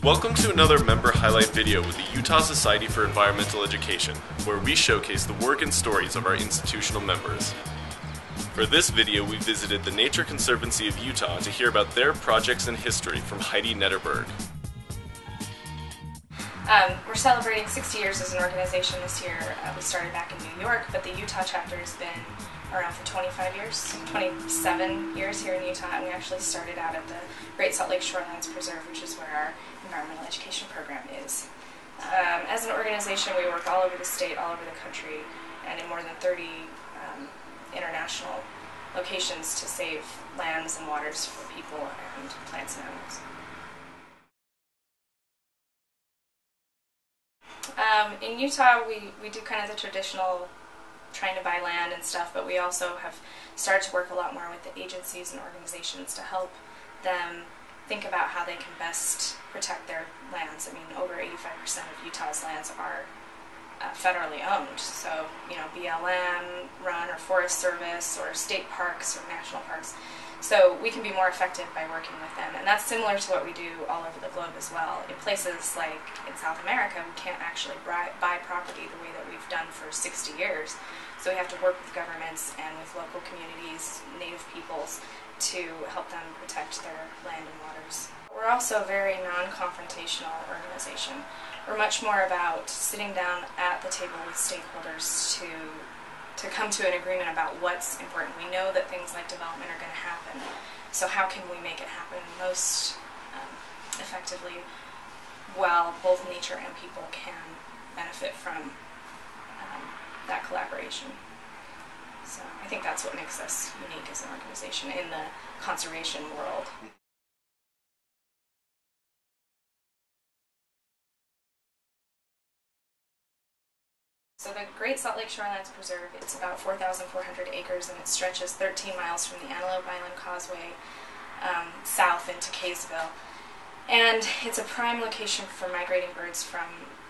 Welcome to another member highlight video with the Utah Society for Environmental Education, where we showcase the work and stories of our institutional members. For this video, we visited the Nature Conservancy of Utah to hear about their projects and history from Heidi Nedreberg. We're celebrating 60 years as an organization this year. We started back in New York, but the Utah chapter has been around for 25 years, 27 years here in Utah, and we actually started out at the Great Salt Lake Shorelands Preserve, which is where our environmental education program is. As an organization, we work all over the state, all over the country, and in more than 30 international locations to save lands and waters for people and plants and animals. In Utah, we do kind of the traditional trying to buy land and stuff, but we also have started to work a lot more with the agencies and organizations to help them think about how they can best protect their lands. I mean, over 85% of Utah's lands are federally owned, so, you know, BLM run or Forest Service or state parks or national parks. So we can be more effective by working with them, and that's similar to what we do all over the globe as well. In places like in South America, we can't actually buy property the way that we've done for 60 years. So we have to work with governments and with local communities, native peoples, to help them protect their land and waters. We're also a very non-confrontational organization. We're much more about sitting down at the table with stakeholders to come to an agreement about what's important. We know that things like development are going to happen, so how can we make it happen most effectively while both nature and people can benefit from that collaboration. So I think that's what makes us unique as an organization in the conservation world. So the Great Salt Lake Shorelands Preserve, it's about 4,400 acres, and it stretches 13 miles from the Antelope Island Causeway south into Kaysville. And it's a prime location for migrating birds from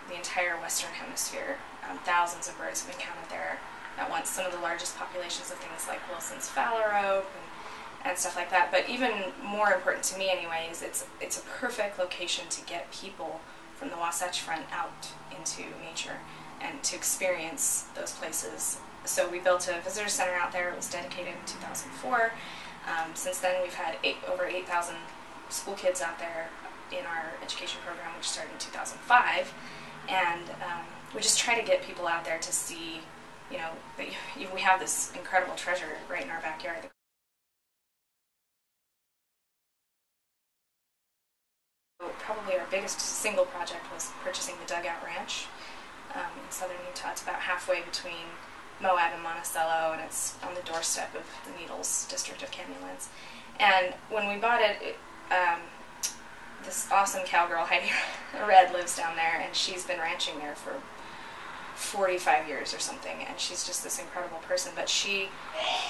the entire Western Hemisphere. Thousands of birds have been counted there at once. Some of the largest populations of things like Wilson's phalarope and stuff like that. But even more important to me anyways, it's a perfect location to get people from the Wasatch Front out into nature and to experience those places. So we built a visitor center out there. It was dedicated in 2004. Since then we've had over 8,000 school kids out there in our education program, which started in 2005. And we just try to get people out there to see, you know, that we have this incredible treasure right in our backyard. Probably our biggest single project was purchasing the Dugout Ranch in southern Utah. It's about halfway between Moab and Monticello, and it's on the doorstep of the Needles district of Canyonlands. And when we bought it, this awesome cowgirl, Heidi Nedreberg, lives down there, and she's been ranching there for 45 years or something, and she's just this incredible person. But she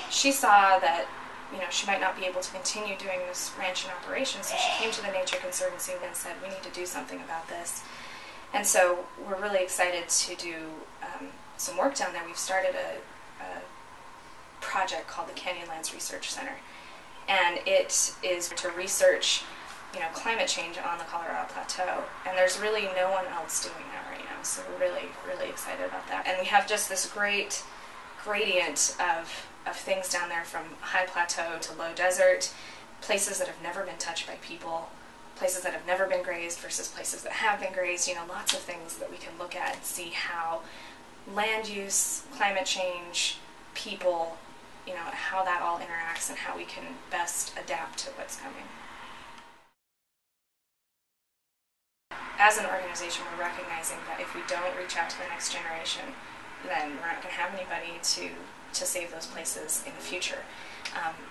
saw that, you know, she might not be able to continue doing this ranching operation, so she came to the Nature Conservancy and said, we need to do something about this. And so we're really excited to do some work down there. We've started a project called the Canyonlands Research Center, and it is to research, you know, climate change on the Colorado Plateau, and there's really no one else doing that right now, so we're really, really excited about that. And we have just this great gradient of things down there, from high plateau to low desert, places that have never been touched by people, places that have never been grazed versus places that have been grazed, you know, lots of things that we can look at and see how land use, climate change, people, you know, how that all interacts and how we can best adapt to what's coming. As an organization, we're recognizing that if we don't reach out to the next generation, then we're not going to have anybody to save those places in the future.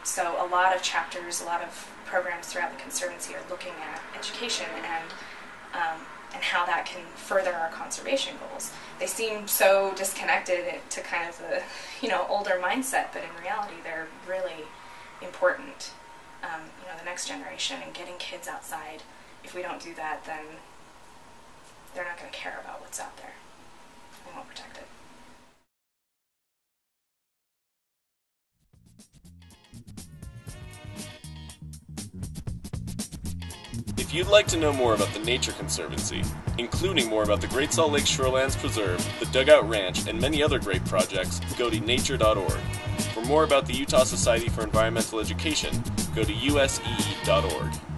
So a lot of chapters, a lot of programs throughout the Conservancy are looking at education and how that can further our conservation goals. They seem so disconnected to kind of the, you know, older mindset, but in reality they're really important. You know, the next generation and getting kids outside. If we don't do that, then they're not going to care about what's out there. They won't protect it. If you'd like to know more about the Nature Conservancy, including more about the Great Salt Lake Shorelands Preserve, the Dugout Ranch, and many other great projects, go to nature.org. For more about the Utah Society for Environmental Education, go to USEE.org.